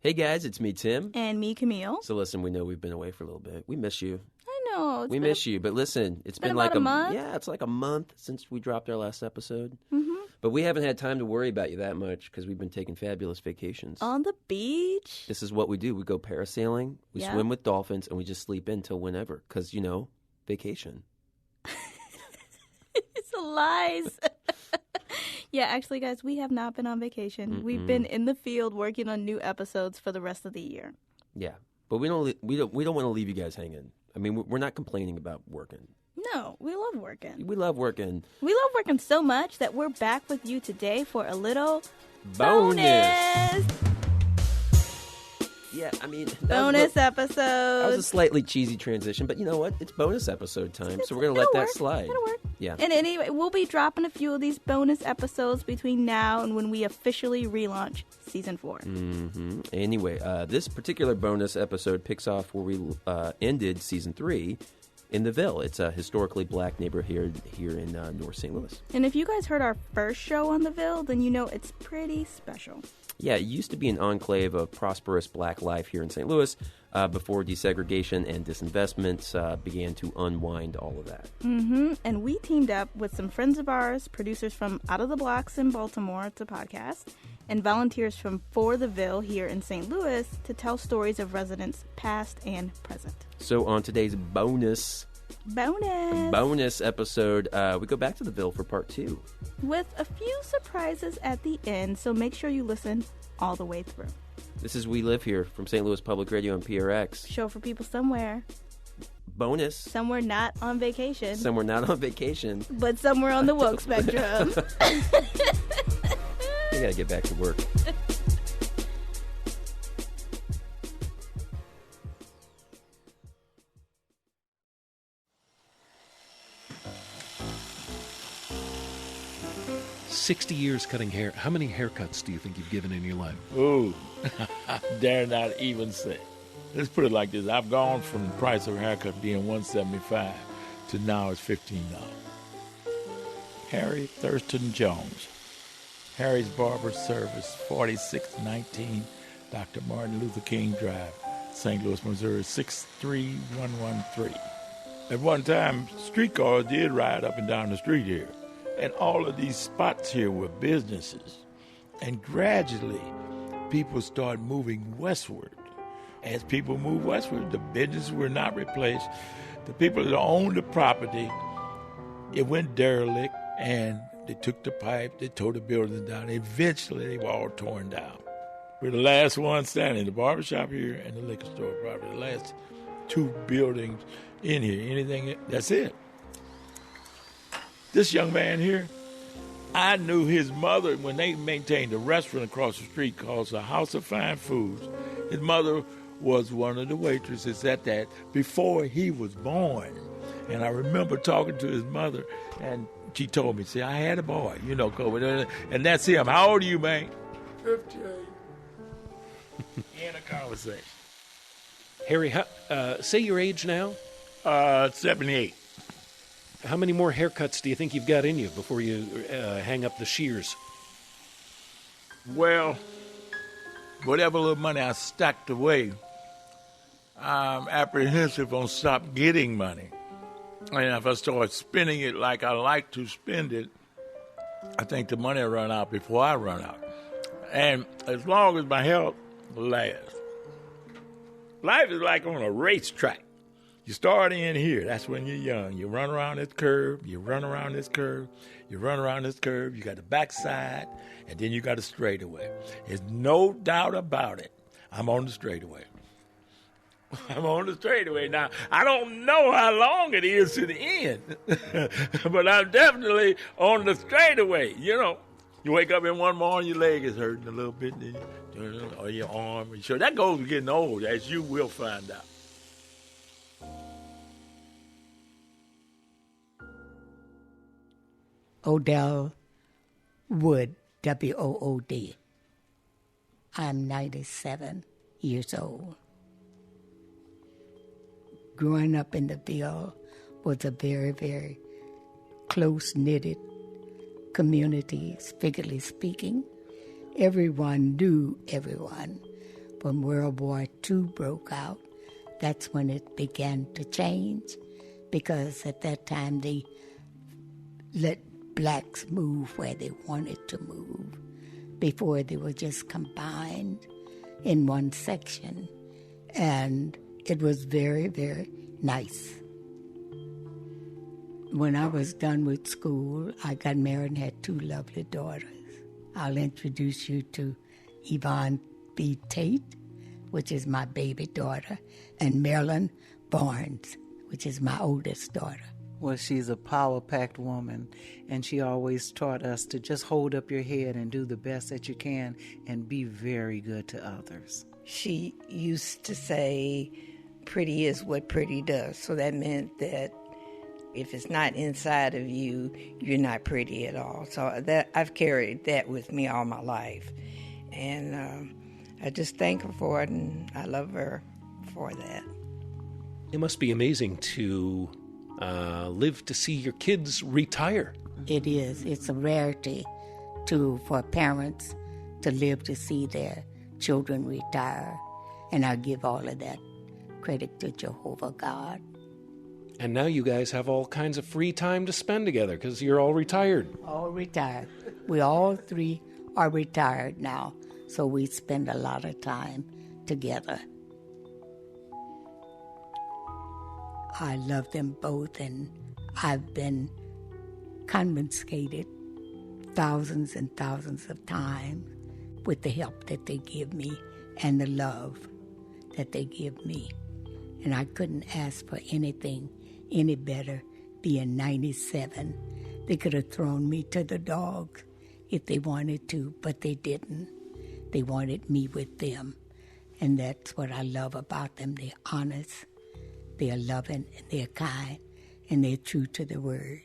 Hey guys, it's me, Tim. And me, Camille. So listen, we know we've been away for a little bit. We miss you. I know. We miss you, but listen, it's been like like a month. Yeah, it's like a month since we dropped our last episode. Mm-hmm. But we haven't had time to worry about you that much because we've been taking fabulous vacations. On the beach. This is what we do. We go parasailing, we swim with dolphins, and we just sleep in till whenever because, vacation. It's lies. Yeah, actually, guys, we have not been on vacation. Mm-mm. We've been in the field working on new episodes for the rest of the year. Yeah, but we don't want to leave you guys hanging. I mean, we're not complaining about working. No, we love working. We love working. We love working so much that we're back with you today for a little bonus. Yeah, I mean... Bonus episode. That was a slightly cheesy transition, but you know what? It's bonus episode time, so we're going to let that slide. It'll work. Yeah. And anyway, we'll be dropping a few of these bonus episodes between now and when we officially relaunch Season 4. Mm-hmm. Anyway, this particular bonus episode picks off where we ended Season 3 in the Ville. It's a historically black neighborhood here in North St. Louis. And if you guys heard our first show on the Ville, then you know it's pretty special. Yeah, it used to be an enclave of prosperous black life here in St. Louis before desegregation and disinvestment began to unwind all of that. Mm-hmm. And we teamed up with some friends of ours, producers from Out of the Blocks in Baltimore to podcast, and volunteers from For the Ville here in St. Louis to tell stories of residents past and present. So on today's bonus episode, we go back to the Ville for part 2. With a few surprises at the end, so make sure you listen all the way through. This is We Live Here from St. Louis Public Radio and PRX. Show for people somewhere. Bonus. Somewhere not on vacation. Somewhere not on vacation. But somewhere on the woke spectrum. We gotta get back to work. "60 years cutting hair. How many haircuts do you think you've given in your life?" Ooh, I dare not even say. Let's put it like this. I've gone from the price of a haircut being $175 to now it's $15. Harry Thurston Jones. Harry's Barber Service, 4619 Dr. Martin Luther King Drive, St. Louis, Missouri, 63113. At one time, streetcars did ride up and down the street here. And all of these spots here were businesses. And gradually, people started moving westward. As people moved westward, the businesses were not replaced. The people that owned the property, it went derelict, and they took the pipe, they tore the buildings down. Eventually, they were all torn down. We're the last one standing, the barbershop here and the liquor store property. The last 2 buildings in here. Anything, that's it. This young man here, I knew his mother when they maintained a restaurant across the street called the House of Fine Foods. His mother was one of the waitresses at that before he was born. And I remember talking to his mother, and she told me, see, I had a boy, and that's him. How old are you, man? 58. In a conversation. Harry, say your age now. 78. How many more haircuts do you think you've got in you before you hang up the shears? Well, whatever little money I stacked away, I'm apprehensive on stop getting money. And if I start spending it like I like to spend it, I think the money will run out before I run out. And as long as my health lasts. Life is like on a racetrack. You start in here, that's when you're young. You run around this curve, you run around this curve, you run around this curve, you got the backside, and then you got a straightaway. There's no doubt about it. I'm on the straightaway. I'm on the straightaway. Now, I don't know how long it is to the end, but I'm definitely on the straightaway. You wake up in one morning, your leg is hurting a little bit, or your arm. So that goes with getting old, as you will find out. Odell Wood, W-O-O-D. I'm 97 years old. Growing up in the Ville was a very, very close-knitted community, figuratively speaking. Everyone knew everyone. When World War II broke out, that's when it began to change, because at that time they let blacks move where they wanted to move. Before, they were just combined in one section, and it was very, very nice. When I was done with school, I got married and had 2 lovely daughters. I'll introduce you to Yvonne B. Tate, which is my baby daughter, and Marilyn Barnes, which is my oldest daughter. Well, she's a power-packed woman, and she always taught us to just hold up your head and do the best that you can and be very good to others. She used to say, pretty is what pretty does. So that meant that if it's not inside of you, you're not pretty at all. So that I've carried that with me all my life. And I just thank her for it, and I love her for that. It must be amazing to live to see your kids retire. It is. It's a rarity for parents to live to see their children retire. And I give all of that credit to Jehovah God. And now you guys have all kinds of free time to spend together because you're all retired. All retired. We all 3 are retired now, so we spend a lot of time together. I love them both, and I've been confiscated thousands and thousands of times with the help that they give me and the love that they give me. And I couldn't ask for anything any better. Being 97, they could have thrown me to the dogs if they wanted to, but they didn't. They wanted me with them, and that's what I love about them. They're honest, they're loving, and they're kind, and they're true to the word.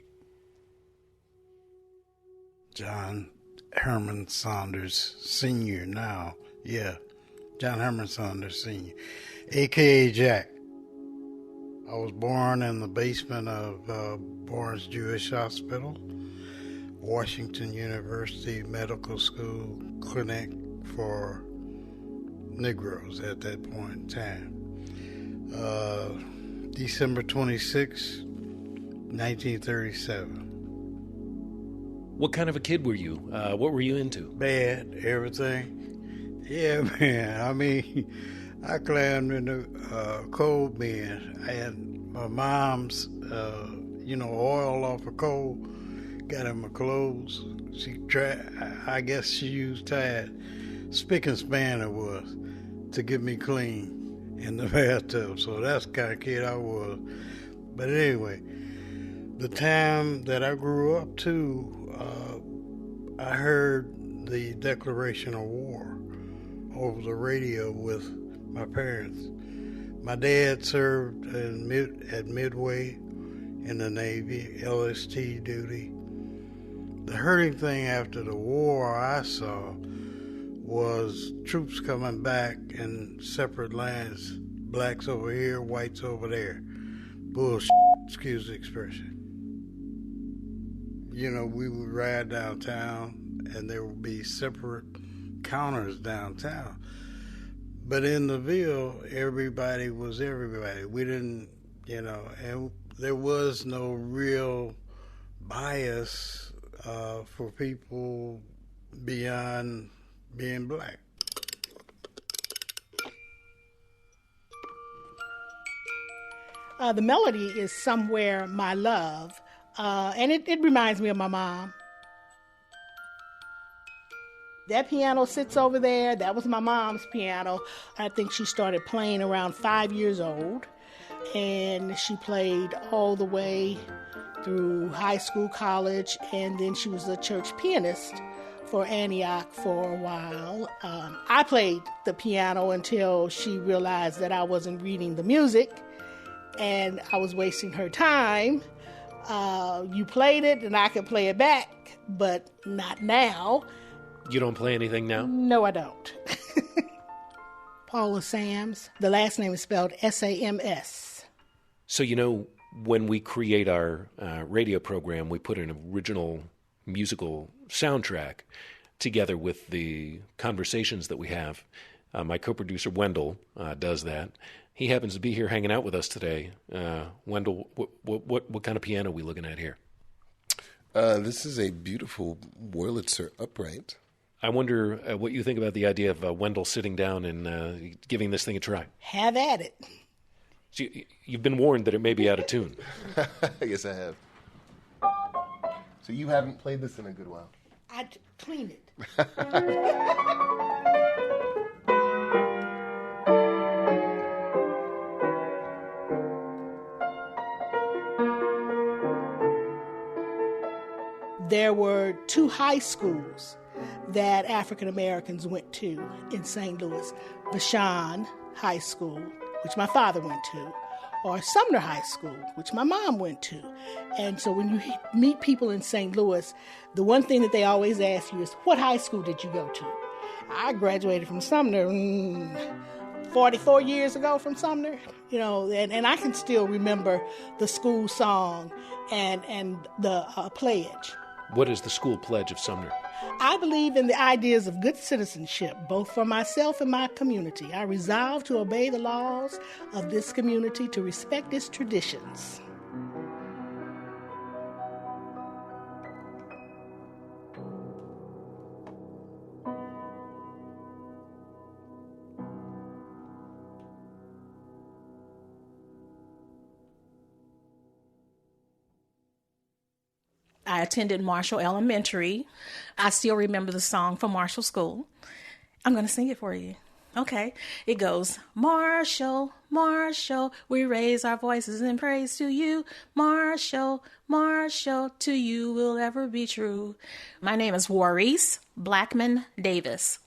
John Herman Saunders Sr. now. Yeah, John Herman Saunders Sr., a.k.a. Jack. I was born in the basement of Barnes Jewish Hospital, Washington University Medical School Clinic for Negroes at that point in time. December 26, 1937. What kind of a kid were you? What were you into? Bad, everything. Yeah, man. I mean, I climbed in the coal bin. I had my mom's, oil off of coal. Got in my clothes. She tried. I guess she used Tide. Spick and span it was to get me clean in the bathtub. So that's the kind of kid I was. But anyway, the time that I grew up to, I heard the declaration of war over the radio with my parents. My dad served at Midway in the Navy, LST duty. The hurting thing after the war I saw was troops coming back in separate lines, blacks over here, whites over there. Bullshit, excuse the expression. We would ride downtown and there would be separate counters downtown. But in the Ville, everybody was everybody. We didn't, and there was no real bias for people beyond being black. The melody is Somewhere My Love, and it reminds me of my mom. That piano sits over there. That was my mom's piano. I think she started playing around 5 years old, and she played all the way through high school, college, and then she was a church pianist for Antioch for a while. I played the piano until she realized that I wasn't reading the music and I was wasting her time. You played it and I could play it back, but not now. You don't play anything now? No, I don't. Paula Sams. The last name is spelled S-A-M-S. So, when we create our radio program, we put an original musical soundtrack together with the conversations that we have. My co-producer, Wendell, does that. He happens to be here hanging out with us today. Wendell, what kind of piano are we looking at here? This is a beautiful Wurlitzer upright. I wonder what you think about the idea of Wendell sitting down and giving this thing a try. Have at it. So you've been warned that it may be out of tune. Yes, I have. So you haven't played this in a good while. I'd clean it. There were 2 high schools that African Americans went to in St. Louis. Vashon High School, which my father went to, or Sumner High School, which my mom went to. And so when you meet people in St. Louis, the one thing that they always ask you is, what high school did you go to? I graduated from Sumner 44 years ago from Sumner, and I can still remember the school song and the pledge. What is the school pledge of Sumner? I believe in the ideas of good citizenship, both for myself and my community. I resolve to obey the laws of this community, to respect its traditions. I attended Marshall Elementary. I still remember the song from Marshall School. I'm going to sing it for you. Okay. It goes, Marshall, Marshall, we raise our voices in praise to you. Marshall, Marshall, to you will ever be true. My name is Warrice Blackman Davis.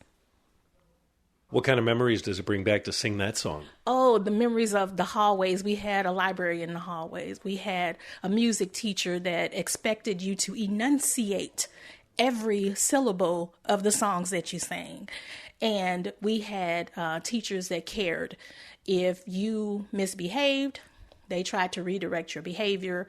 What kind of memories does it bring back to sing that song? Oh, the memories of the hallways. We had a library in the hallways. We had a music teacher that expected you to enunciate every syllable of the songs that you sang. And we had teachers that cared. If you misbehaved, they tried to redirect your behavior.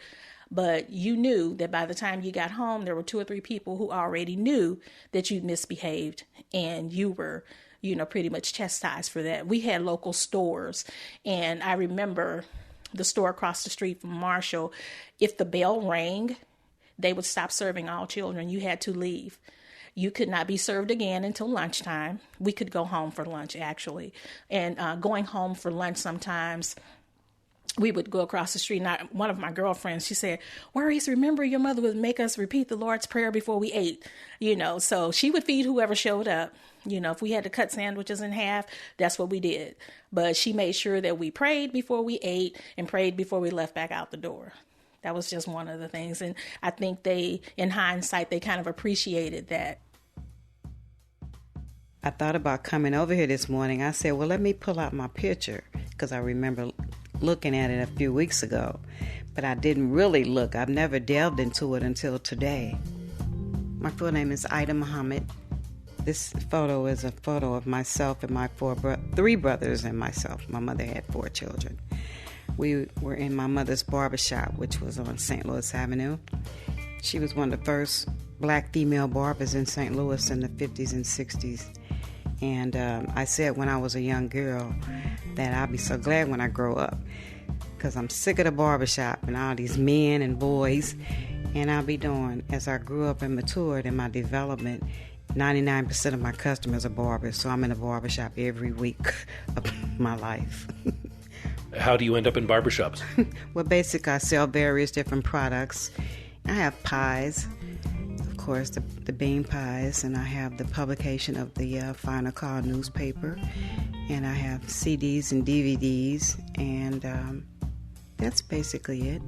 But you knew that by the time you got home, there were 2 or 3 people who already knew that you'd misbehaved, and you were pretty much chastised for that. We had local stores, and I remember the store across the street from Marshall, if the bell rang, they would stop serving all children. You had to leave. You could not be served again until lunchtime. We could go home for lunch, actually. And going home for lunch sometimes, we would go across the street. And one of my girlfriends, she said, Maurice, remember your mother would make us repeat the Lord's Prayer before we ate. So she would feed whoever showed up. If we had to cut sandwiches in half, that's what we did. But she made sure that we prayed before we ate and prayed before we left back out the door. That was just one of the things. And I think in hindsight, they kind of appreciated that. I thought about coming over here this morning. I said, well, let me pull out my picture, because I remember looking at it a few weeks ago. But I didn't really look. I've never delved into it until today. My full name is Ida Muhammad. This photo is a photo of myself and my 3 brothers and myself. My mother had 4 children. We were in my mother's barbershop, which was on St. Louis Avenue. She was one of the first black female barbers in St. Louis in the 50s and 60s. And I said when I was a young girl that I'll be so glad when I grow up, because I'm sick of the barbershop and all these men and boys. And I'll be doing, as I grew up and matured in my development, 99% of my customers are barbers, so I'm in a barbershop every week of my life. How do you end up in barbershops? Well, basically, I sell various different products. I have pies, of course, the bean pies, and I have the publication of the Final Call newspaper, and I have CDs and DVDs, and that's basically it.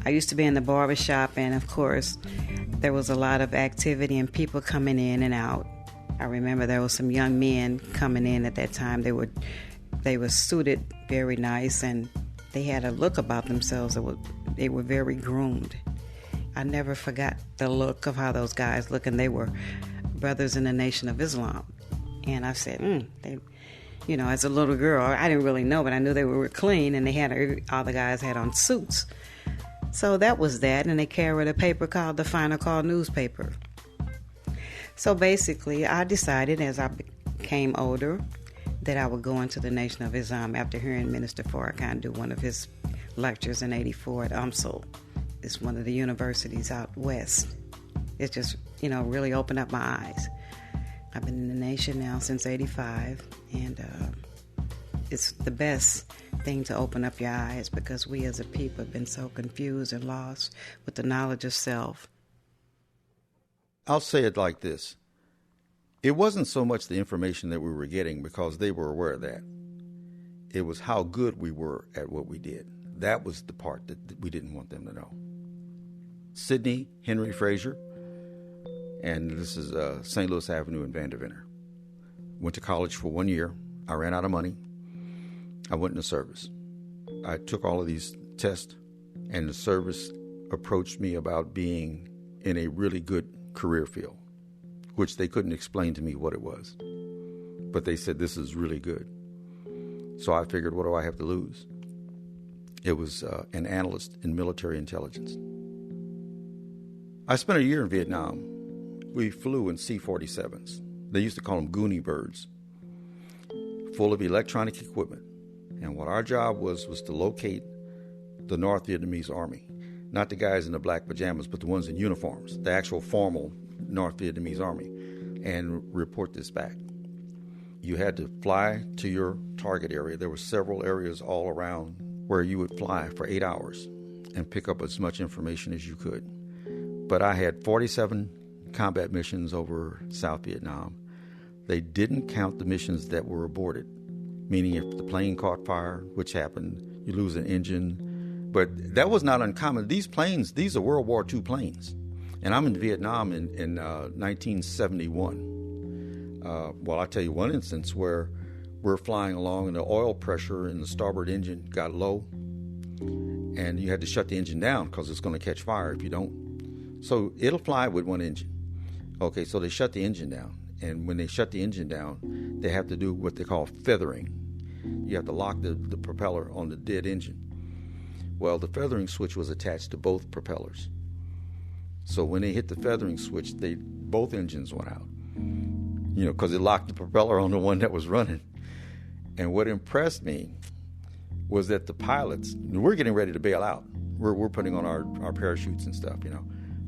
I used to be in the barbershop, and of course, there was a lot of activity and people coming in and out. I remember there was some young men coming in at that time. They were suited very nice, and they had a look about themselves. They were very groomed. I never forgot the look of how those guys looked, and they were brothers in the Nation of Islam. And I said, as a little girl, I didn't really know, but I knew they were clean, and all the guys had on suits. So that was that, and they carried a paper called the Final Call newspaper. So basically, I decided as I became older that I would go into the Nation of Islam after hearing Minister Farrakhan do one of his lectures in '84 at UMSL. It's one of the universities out west. It just, really opened up my eyes. I've been in the Nation now since '85, and it's the best thing to open up your eyes because we as a people have been so confused and lost with the knowledge of self. I'll say it like this. It wasn't so much the information that we were getting because they were aware of that. It was how good we were at what we did. That was the part that we didn't want them to know. Sidney Henry Frazier, and this is St. Louis Avenue in Vanderveer. Went to college for 1 year. I ran out of money. I went into service. I took all of these tests, and the service approached me about being in a really good career field, which they couldn't explain to me what it was. But they said, this is really good. So I figured, what do I have to lose? It was an analyst in military intelligence. I spent a year in Vietnam. We flew in C-47s. They used to call them Goonie birds, full of electronic equipment. And what our job was to locate the North Vietnamese army. Not the guys in the black pajamas, but the ones in uniforms, the actual formal North Vietnamese army, and report this back. You had to fly to your target area. There were several areas all around where you would fly for 8 hours and pick up as much information as you could. But I had 47 combat missions over South Vietnam. They didn't count the missions that were aborted, meaning if the plane caught fire, which happened, you lose an engine. But that was not uncommon. These planes, these are World War II planes. And I'm in Vietnam in 1971. Well, I'll tell you one instance where we're flying along and the oil pressure in the starboard engine got low. And you had to shut the engine down because it's going to catch fire if you don't. So it'll fly with one engine. Okay, so they shut the engine down. And when they shut the engine down, they have to do what they call feathering. You have to lock the propeller on the dead engine. Well, the feathering switch was attached to both propellers. So when they hit the feathering switch, both engines went out. Because it locked the propeller on the one that was running. And what impressed me was that the pilots, we're getting ready to bail out. We're putting on our parachutes and stuff,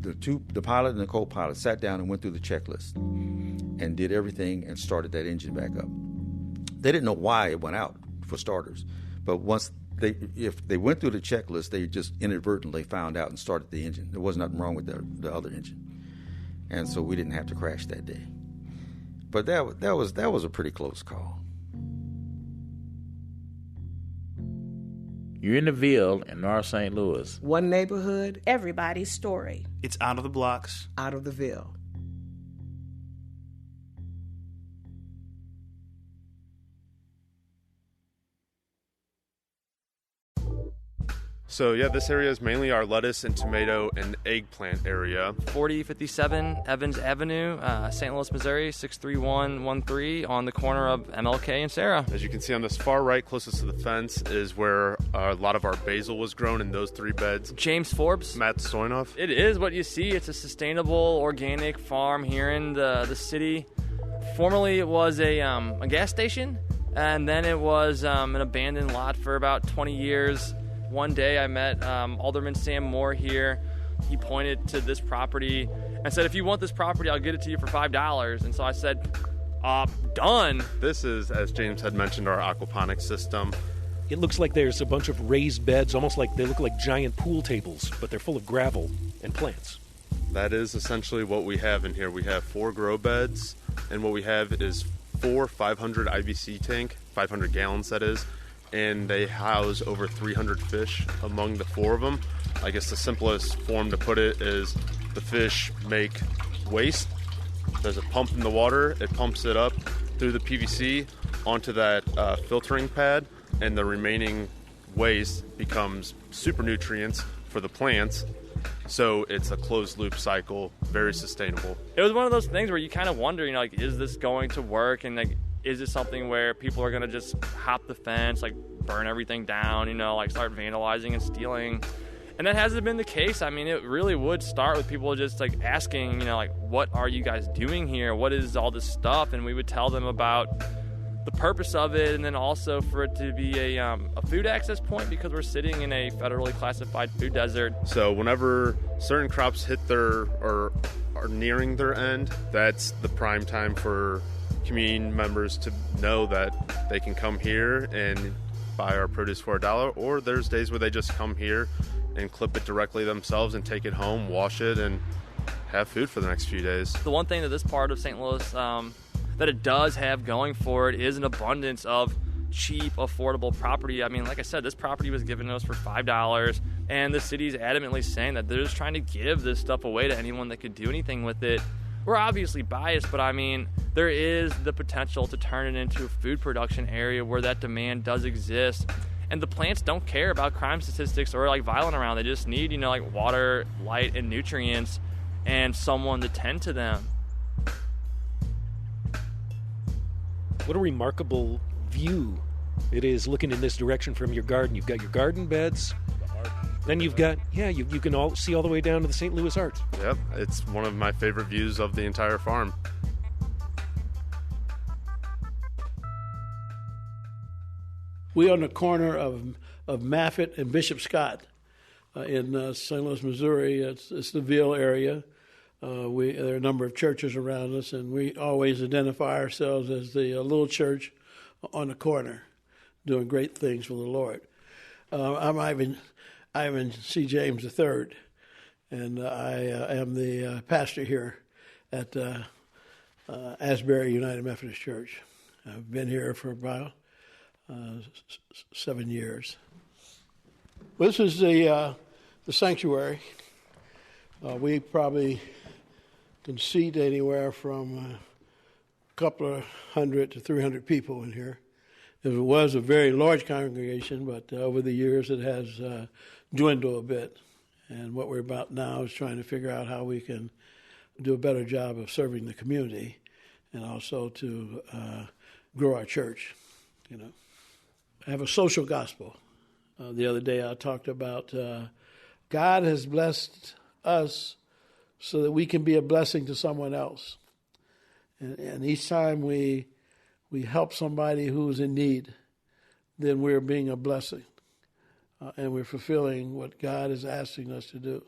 The pilot and the co-pilot sat down and went through the checklist and did everything and started that engine back up. They didn't know why it went out, for starters. But if they went through the checklist, they just inadvertently found out and started the engine. There was nothing wrong with the other engine. And so we didn't have to crash that day. But that was a pretty close call. You're in the Ville in North St. Louis. One neighborhood. Everybody's story. It's out of the blocks. Out of the Ville. So yeah, this area is mainly our lettuce and tomato and eggplant area. 4057 Evans Avenue, St. Louis, Missouri, 63113 on the corner of MLK and Sarah. As you can see on this far right, closest to the fence, is where a lot of our basil was grown in those 3 beds. James Forbes. Matt Stoynoff. It is what you see. It's a sustainable, organic farm here in the city. Formerly, it was a gas station, and then it was an abandoned lot for about 20 years. One day I met Alderman Sam Moore here. He pointed to this property and said, if you want this property, I'll get it to you for $5. And so I said, done. This is, as James had mentioned, our aquaponics system. It looks like there's a bunch of raised beds, almost like they look like giant pool tables, but they're full of gravel and plants. That is essentially what we have in here. We have 4 grow beds, and what we have is 4 500 IBC tank, 500 gallons that is, and they house over 300 fish among the 4 of them. I guess the simplest form to put it is the fish make waste. There's a pump in the water. It pumps it up through the PVC onto that filtering pad, and the remaining waste becomes super nutrients for the plants. So it's a closed loop cycle, very sustainable. It was one of those things where you kind of wonder, is this going to work? And is it something where people are going to just hop the fence, burn everything down, start vandalizing and stealing? And that hasn't been the case. I mean, it really would start with people just like asking, like, what are you guys doing here? What is all this stuff? And we would tell them about the purpose of it, and then also for it to be a food access point, because we're sitting in a federally classified food desert. So whenever certain crops hit or are nearing their end, that's the prime time for community members to know that they can come here and buy our produce for $1, or there's days where they just come here and clip it directly themselves and take it home, wash it, and have food for the next few days. The one thing that this part of St. Louis that it does have going for it is an abundance of cheap, affordable property. I mean, like I said, this property was given to us for $5, and the city's adamantly saying that they're just trying to give this stuff away to anyone that could do anything with it. We're obviously biased, but I mean, there is the potential to turn it into a food production area where that demand does exist. And the plants don't care about crime statistics or like violent around. They just need, like water, light, and nutrients, and someone to tend to them. What a remarkable view it is looking in this direction from your garden. You've got your garden beds. Then you've got, you can all see all the way down to the St. Louis Arch. Yep, it's one of my favorite views of the entire farm. We're on the corner of Maffitt and Bishop Scott in St. Louis, Missouri. It's the Ville area. There are a number of churches around us, and we always identify ourselves as the little church on the corner, doing great things for the Lord. I'm Ivan C. James III, and I am the pastor here at Asbury United Methodist Church. I've been here for about 7 years. This is the sanctuary. We probably can seat anywhere from a couple of 100 to 300 people in here. It was a very large congregation, but over the years it has dwindled a bit. And what we're about now is trying to figure out how we can do a better job of serving the community and also to grow our church, I have a social gospel. The other day I talked about God has blessed us so that we can be a blessing to someone else. And each time we help somebody who's in need, then we're being a blessing. And we're fulfilling what God is asking us to do.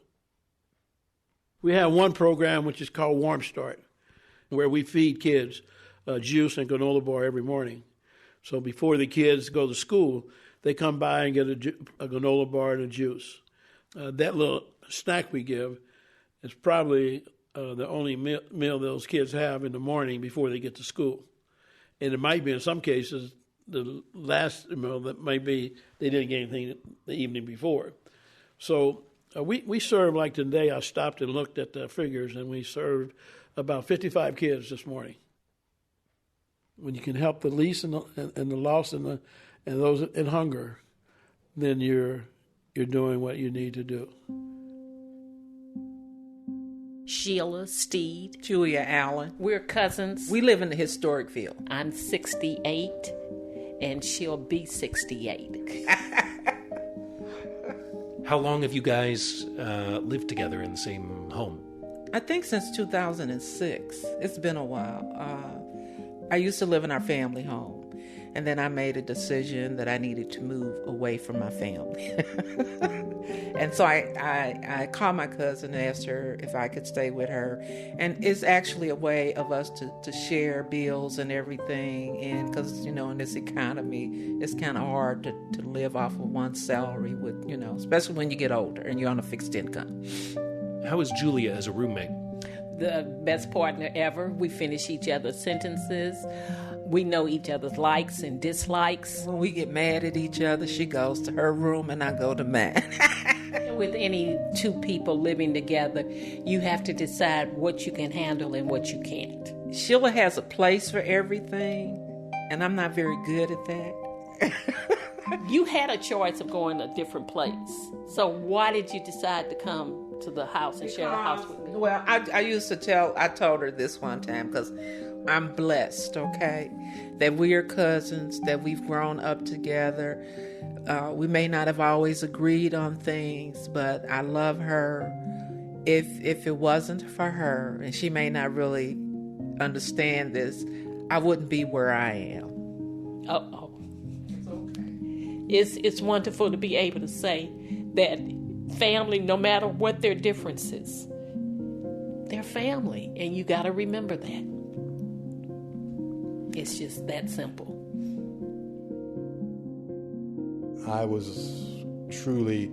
We have one program which is called Warm Start, where we feed kids juice and granola bar every morning. So before the kids go to school, they come by and get a granola bar and a juice. That little snack we give is probably the only meal those kids have in the morning before they get to school. And it might be, in some cases, the last meal that might be they didn't get anything the evening before. So we served, like today, I stopped and looked at the figures, and we served about 55 kids this morning. When you can help the least and the lost and those in hunger, then you're doing what you need to do. Sheila Steed. Julia Allen. We're cousins. We live in the historic Ville. I'm 68, and she'll be 68. How long have you guys lived together in the same home? I think since 2006. It's been a while. I used to live in our family home, and then I made a decision that I needed to move away from my family. And so I called my cousin and asked her if I could stay with her. And it's actually a way of us to share bills and everything. And because, in this economy, it's kind of hard to live off of one's salary with, especially when you get older and you're on a fixed income. How is Julia as a roommate? The best partner ever. We finish each other's sentences. We know each other's likes and dislikes. When we get mad at each other, she goes to her room and I go to mine. With any two people living together, you have to decide what you can handle and what you can't. Sheila has a place for everything, and I'm not very good at that. You had a choice of going a different place. So why did you decide to come to the house and share the house with me? Well, I told her this one time because I'm blessed, okay, that we are cousins, that we've grown up together. We may not have always agreed on things, but I love her. If it wasn't for her, and she may not really understand this, I wouldn't be where I am. It's wonderful to be able to say that family, no matter what their differences, they're family, and you got to remember that. It's just that simple. I was truly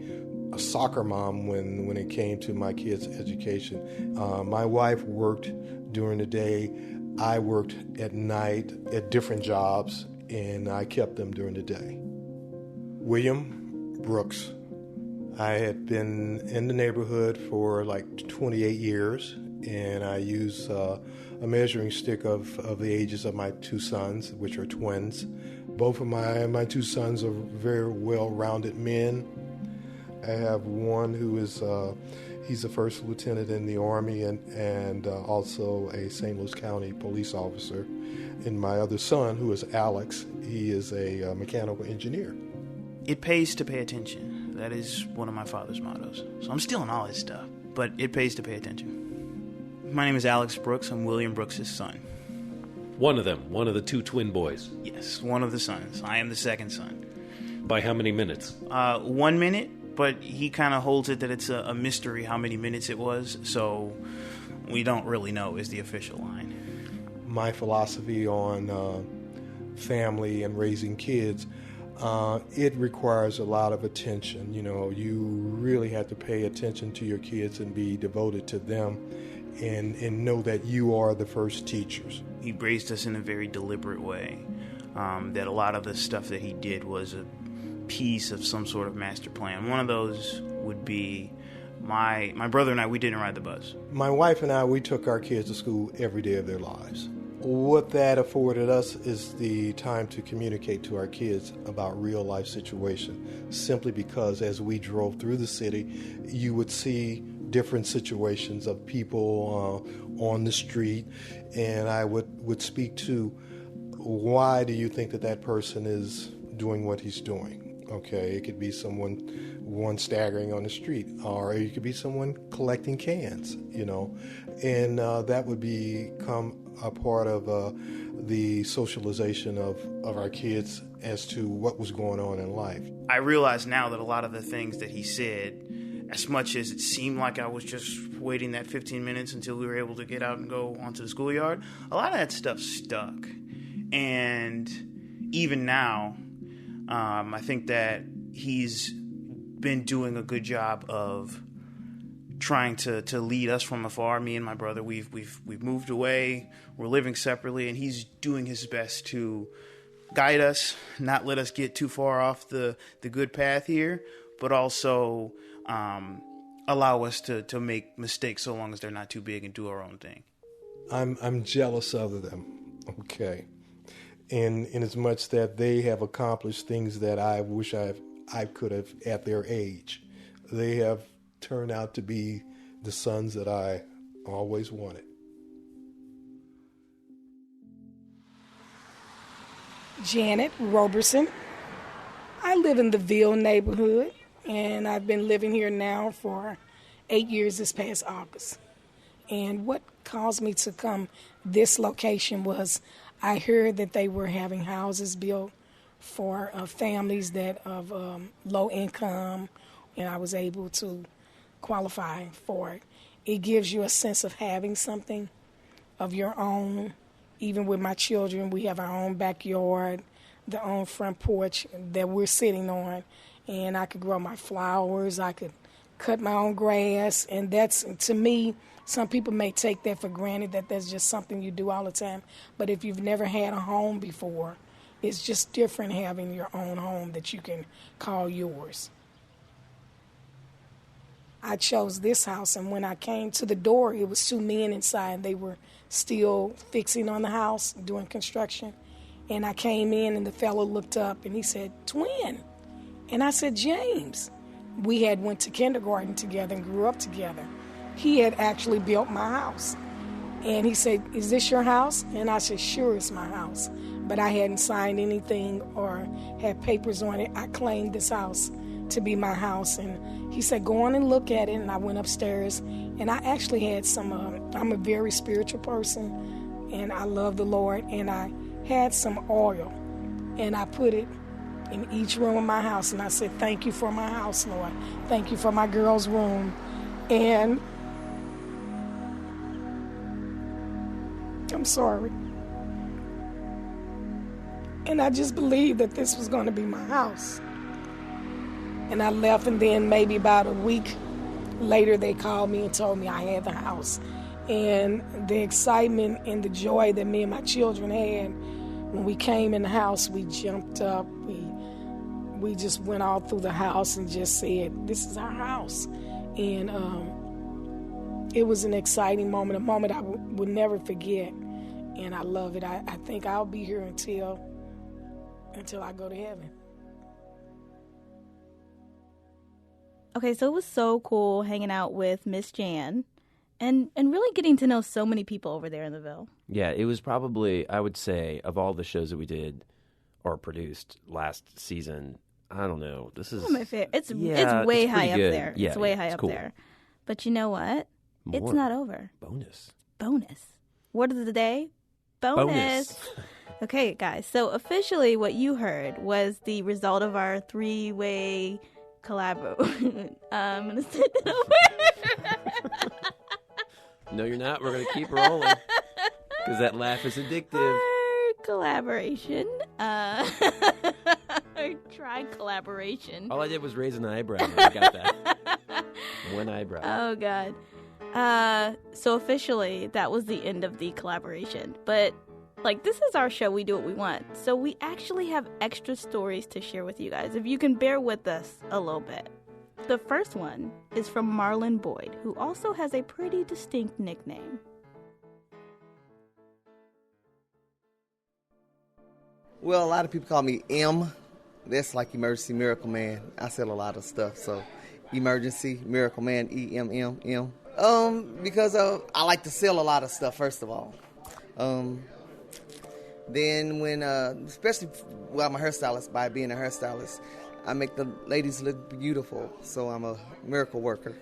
a soccer mom when it came to my kids' education. My wife worked during the day. I worked at night at different jobs, and I kept them during the day. William Brooks. I had been in the neighborhood for like 28 years, and I use a measuring stick of the ages of my two sons, which are twins. Both of my two sons are very well-rounded men. I have one who is he's a first lieutenant in the Army and also a St. Louis County police officer. And my other son, who is Alex, he is a mechanical engineer. It pays to pay attention. That is one of my father's mottos. So I'm stealing all his stuff, but it pays to pay attention. My name is Alex Brooks. I'm William Brooks' son. One of them, one of the two twin boys. Yes, one of the sons. I am the second son. By how many minutes? 1 minute, but he kind of holds it that it's a mystery how many minutes it was, so we don't really know is the official line. My philosophy on family and raising kids, it requires a lot of attention. You know, you really have to pay attention to your kids and be devoted to them and know that you are the first teachers. He raised us in a very deliberate way, that a lot of the stuff that he did was a piece of some sort of master plan. One of those would be my brother and I, we didn't ride the bus. My wife and I, we took our kids to school every day of their lives. What that afforded us is the time to communicate to our kids about real life situations, simply because as we drove through the city, you would see different situations of people on the street, and I would speak to, why do you think that person is doing what he's doing? Okay, it could be one staggering on the street, or it could be someone collecting cans, you know, and that would become a part of the socialization of our kids as to what was going on in life. I realize now that a lot of the things that he said, as much as it seemed like I was just waiting that 15 minutes until we were able to get out and go onto the schoolyard, a lot of that stuff stuck. And even now, I think that he's been doing a good job of trying to lead us from afar. Me and my brother, we've moved away. We're living separately, and he's doing his best to guide us, not let us get too far off the good path here, but also allow us to make mistakes so long as they're not too big and do our own thing. I'm jealous of them, okay, in as much that they have accomplished things that I wish I could have at their age. They have turned out to be the sons that I always wanted. Janet Roberson. I live in the Ville neighborhood, and I've been living here now for 8 years this past August. And what caused me to come this location was I heard that they were having houses built for families that of low income, and I was able to qualify for it. It gives you a sense of having something of your own. Even with my children, we have our own backyard, the own front porch that we're sitting on, and I could grow my flowers, I could cut my own grass, and that's, to me, some people may take that for granted, that that's just something you do all the time, but if you've never had a home before, it's just different having your own home that you can call yours. I chose this house, and when I came to the door, it was two men inside. They were still fixing on the house, doing construction. And I came in, and the fellow looked up, and he said, "Twin." And I said, "James." We had went to kindergarten together and grew up together. He had actually built my house. And he said, "Is this your house?" And I said, "Sure, it's my house." But I hadn't signed anything or had papers on it. I claimed this house to be my house. And he said, "Go on and look at it." And I went upstairs. And I actually had some, I'm a very spiritual person. And I love the Lord. And I had some oil. And I put it in each room of my house. And I said, "Thank you for my house, Lord. Thank you for my girl's room." And I'm sorry. And I just believed that this was going to be my house. And I left, and then maybe about a week later, they called me and told me I had the house. And the excitement and the joy that me and my children had when we came in the house, we jumped up. We just went all through the house and just said, "This is our house." And it was an exciting moment, a moment I would never forget. And I love it. I think I'll be here until I go to heaven. Okay, so it was so cool hanging out with Miss Jan and really getting to know so many people over there in the Ville. Yeah, it was probably, I would say, of all the shows that we did or produced last season, I don't know. This is my favorite. It's way high up there. Yeah, it's way high up cool. there. But you know what? More. It's not over. Bonus. Word of the day? Bonus. Okay, guys. So officially what you heard was the result of our three-way collabo. I'm going to send it over. No, you're not. We're going to keep rolling because that laugh is addictive. Our collaboration. Our tri-collaboration. All I did was raise an eyebrow. I got that. One eyebrow. Oh, God. So officially, that was the end of the collaboration. But, this is our show. We do what we want. So we actually have extra stories to share with you guys, if you can bear with us a little bit. The first one is from Marlon Boyd, who also has a pretty distinct nickname. Well, a lot of people call me M. That's like Emergency Miracle Man. I sell a lot of stuff, so Emergency Miracle Man, E-M-M-M. Because I like to sell a lot of stuff, first of all. Then when, especially while I'm a hairstylist, by being a hairstylist, I make the ladies look beautiful, so I'm a miracle worker.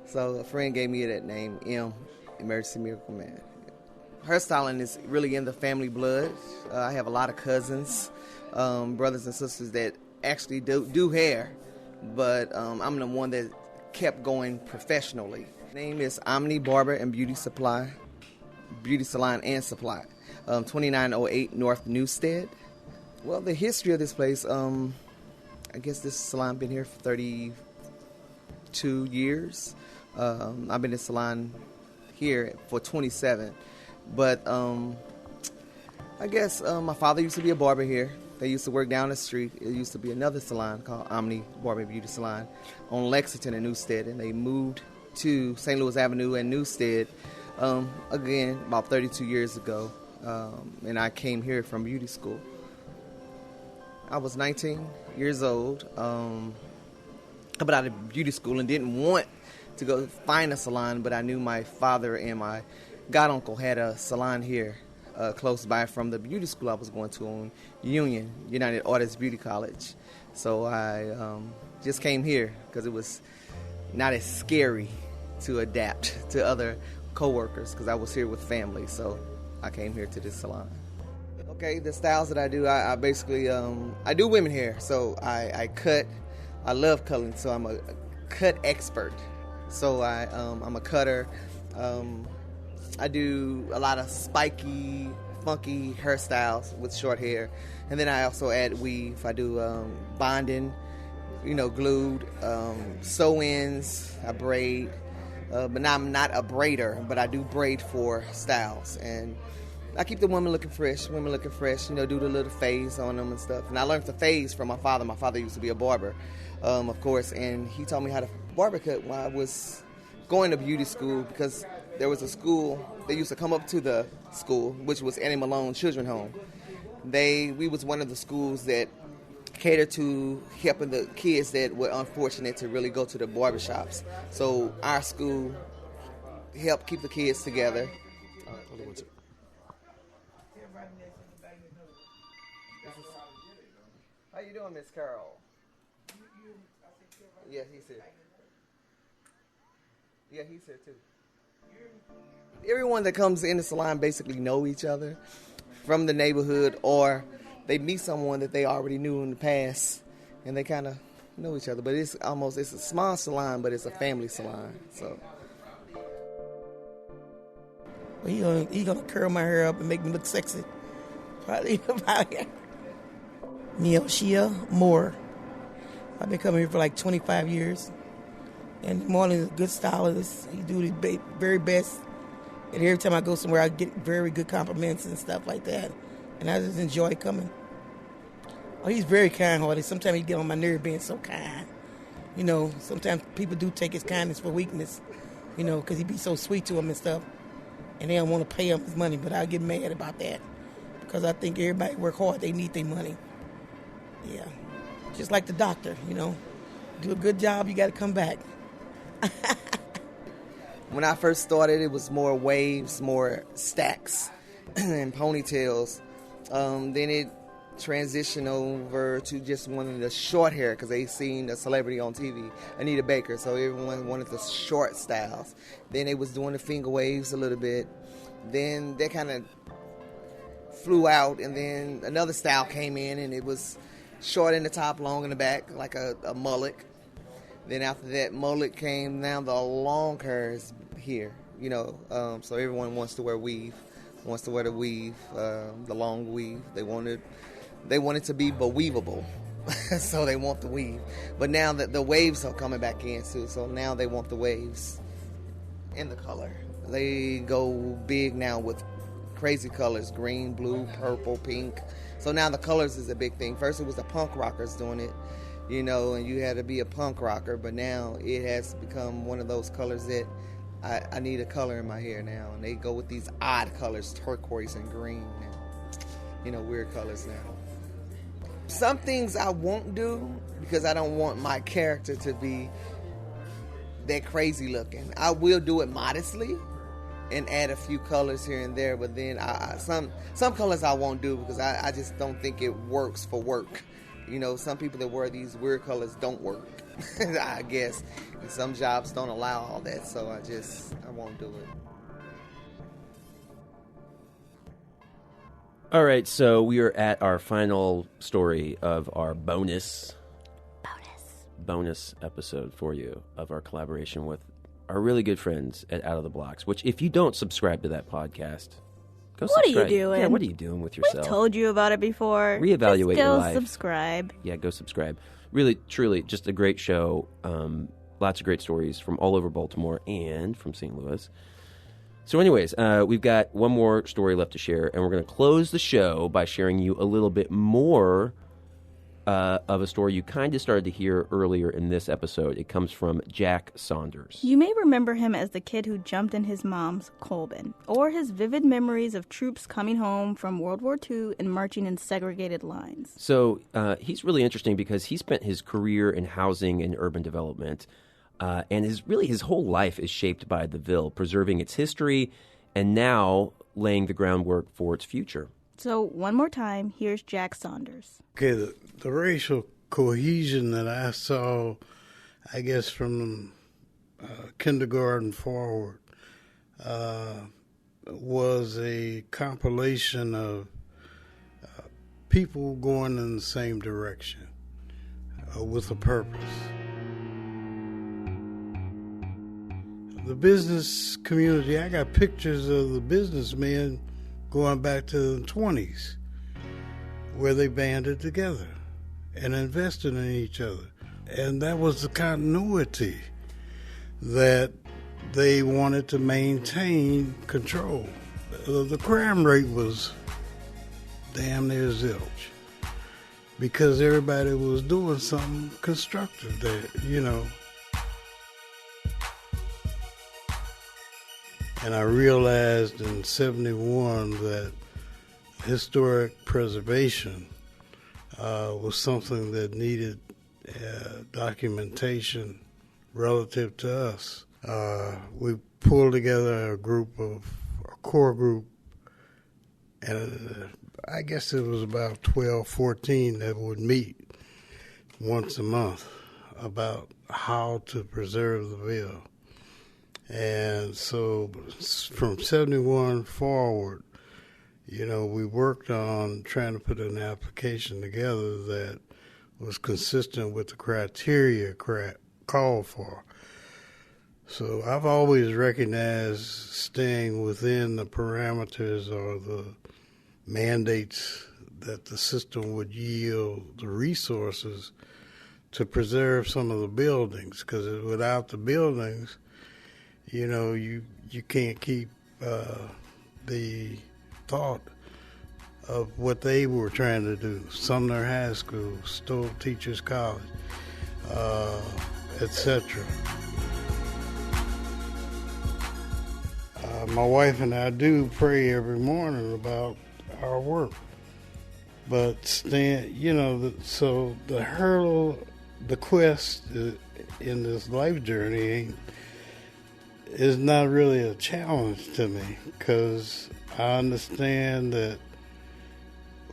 So a friend gave me that name, M, Emergency Miracle Man. Hairstyling is really in the family blood. I have a lot of cousins, brothers and sisters that actually do hair, but I'm the one that kept going professionally. Name is Omni Barber and Beauty Salon and Supply, 2908 North Newstead. Well, the history of this place, I guess this salon been here for 32 years. I've been in the salon here for 27. But I guess my father used to be a barber here. They used to work down the street. It used to be another salon called Omni Barber and Beauty Salon on Lexington and Newstead, and they moved to St. Louis Avenue and Newstead again about 32 years ago. And I came here from beauty school. I was 19 years old, got out of beauty school and didn't want to go find a salon, but I knew my father and my goduncle had a salon here close by from the beauty school I was going to on Union, United Artists Beauty College. So I just came here because it was not as scary to adapt to other coworkers because I was here with family. So I came here to this salon. Okay, the styles that I do, I basically, I do women hair. So I cut, I love cutting, so I'm a cut expert. So I'm a cutter. I do a lot of spiky, funky hairstyles with short hair. And then I also add weave. I do bonding, glued, sew-ins, I braid. But I'm not a braider, but I do braid for styles. And I keep the women looking fresh, do the little phase on them and stuff. And I learned the phase from my father. My father used to be a barber, of course, and he taught me how to barber cut while I was going to beauty school because there was a school, they used to come up to the school, which was Annie Malone Children's Home. We was one of the schools that catered to helping the kids that were unfortunate to really go to the barbershops. So our school helped keep the kids together. what's it? How you doing, Miss Carol? Yes, he's here. Yeah, he's here too. Everyone that comes in the salon basically know each other from the neighborhood, or they meet someone that they already knew in the past, and they kind of know each other. But it's a small salon, but it's a family salon. So he gonna curl my hair up and make me look sexy. Probably about it. Neoshia Moore. I've been coming here for like 25 years. And Marlon is a good stylist. He do his very best. And every time I go somewhere, I get very good compliments and stuff like that. And I just enjoy coming. Oh, he's very kind-hearted. Sometimes he get on my nerve being so kind. You know, sometimes people do take his kindness for weakness, you know, because he be so sweet to them and stuff. And they don't want to pay him his money, but I get mad about that. Because I think everybody work hard. They need their money. Yeah. Just like the doctor, you know. Do a good job, you got to come back. when I first started, it was more waves, more stacks, and ponytails. Then it transitioned over to just wanting the short hair because they seen a celebrity on TV, Anita Baker, so everyone wanted the short styles. Then they was doing the finger waves a little bit. Then that kind of flew out, and then another style came in, and it was short in the top, long in the back, like a mullet. Then after that mullet came, now the long hair is here, you know, so everyone wants to wear weave, wants to wear the weave, the long weave. They want it to be weavable, so they want the weave. But now that the waves are coming back in too, so now they want the waves in the color. They go big now with crazy colors, green, blue, purple, pink. So now the colors is a big thing. First it was the punk rockers doing it, you know, and you had to be a punk rocker, but now it has become one of those colors that I need a color in my hair now. And they go with these odd colors, turquoise and green, and, you know, weird colors now. Some things I won't do because I don't want my character to be that crazy looking. I will do it modestly and add a few colors here and there, but then some colors I won't do because I just don't think it works for work. You know, some people that wear these weird colors don't work, I guess. And some jobs don't allow all that, so I won't do it. All right, so we are at our final story of our bonus episode for you of our collaboration with our really good friends at Out of the Blocks, which if you don't subscribe to that podcast, go What subscribe. are you doing? Yeah, what are you doing with yourself? We've told you about it before. Reevaluate Just your go life. subscribe. Yeah, go subscribe. Really, truly, just a great show. Lots of great stories from all over Baltimore and from St. Louis. So anyways, we've got one more story left to share, and we're going to close the show by sharing you a little bit more of a story you kind of started to hear earlier in this episode. It comes from Jack Saunders. You may remember him as the kid who jumped in his mom's Colbin, or his vivid memories of troops coming home from World War II and marching in segregated lines. So he's really interesting because he spent his career in housing and urban development, and his whole life is shaped by the Ville, preserving its history and now laying the groundwork for its future. So one more time, here's Jack Saunders. Okay, the racial cohesion that I saw, I guess from kindergarten forward, was a compilation of people going in the same direction with a purpose. The business community, I got pictures of the businessmen going back to the 20s, where they banded together and invested in each other. And that was the continuity that they wanted to maintain control. The crime rate was damn near zilch because everybody was doing something constructive there, you know. And I realized in 71 that historic preservation was something that needed documentation relative to us. We pulled together a core group And I guess it was about 12, 14 that would meet once a month about how to preserve the Ville. And so from 71 forward, we worked on trying to put an application together that was consistent with the criteria called for. So I've always recognized staying within the parameters or the mandates that the system would yield the resources to preserve some of the buildings, because without the buildings, you can't keep the thought of what they were trying to do. Sumner High School, Stowe Teachers College, etc. My wife and I do pray every morning about our work, but so the hurdle, the quest in this life journey is not really a challenge to me, because I understand that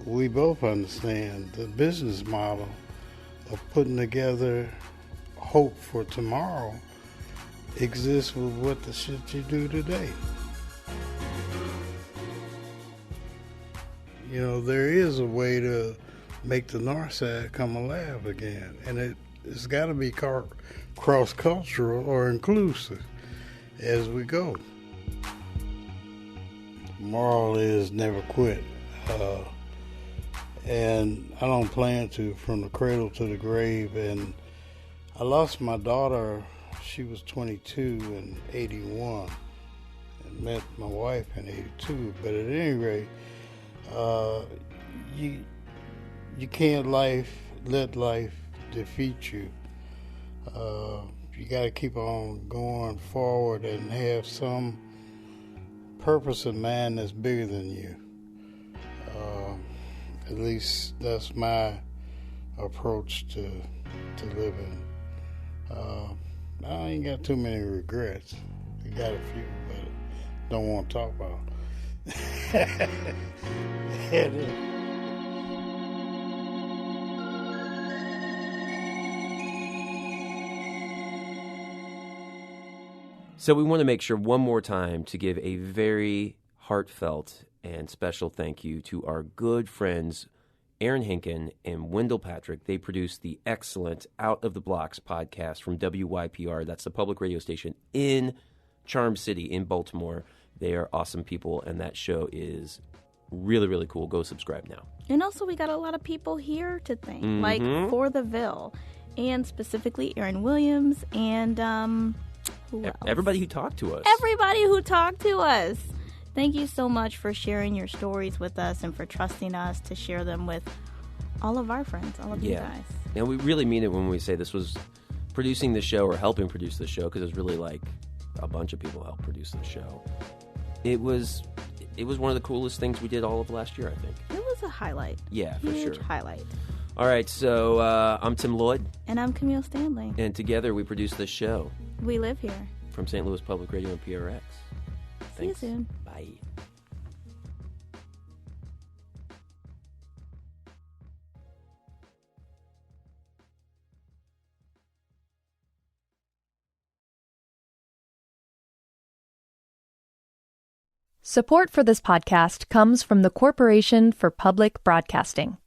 we both understand the business model of putting together hope for tomorrow exists with what the shit you do today. There is a way to make the North Side come alive again, and it's got to be cross-cultural or inclusive as we go. Moral is never quit, and I don't plan to, from the cradle to the grave. And I lost my daughter, she was 22 in 81, and met my wife in 82, but at any rate, you can't let life defeat you. You got to keep on going forward and have some purpose in mind that's bigger than you. At least that's my approach to living. I ain't got too many regrets. I got a few, but don't want to talk about them. So we want to make sure one more time to give a very heartfelt and special thank you to our good friends Aaron Hinken and Wendell Patrick. They produce the excellent Out of the Blocks podcast from WYPR. That's the public radio station in Charm City in Baltimore. They are awesome people, and that show is really, really cool. Go subscribe now. And also, we got a lot of people here to thank, like for the Ville, and specifically Aaron Williams and who else? Everybody who talked to us. Everybody who talked to us. Thank you so much for sharing your stories with us and for trusting us to share them with all of our friends, all of you guys. And we really mean it when we say this was producing the show or helping produce the show, because it was really like a bunch of people helped produce the show. It was one of the coolest things we did all of last year, I think. It was a highlight. Yeah, for Huge sure. highlight. All right, so I'm Tim Lloyd. And I'm Camille Stanley. And together we produce this show. We live here. From St. Louis Public Radio and PRX. See you soon. Bye. Support for this podcast comes from the Corporation for Public Broadcasting.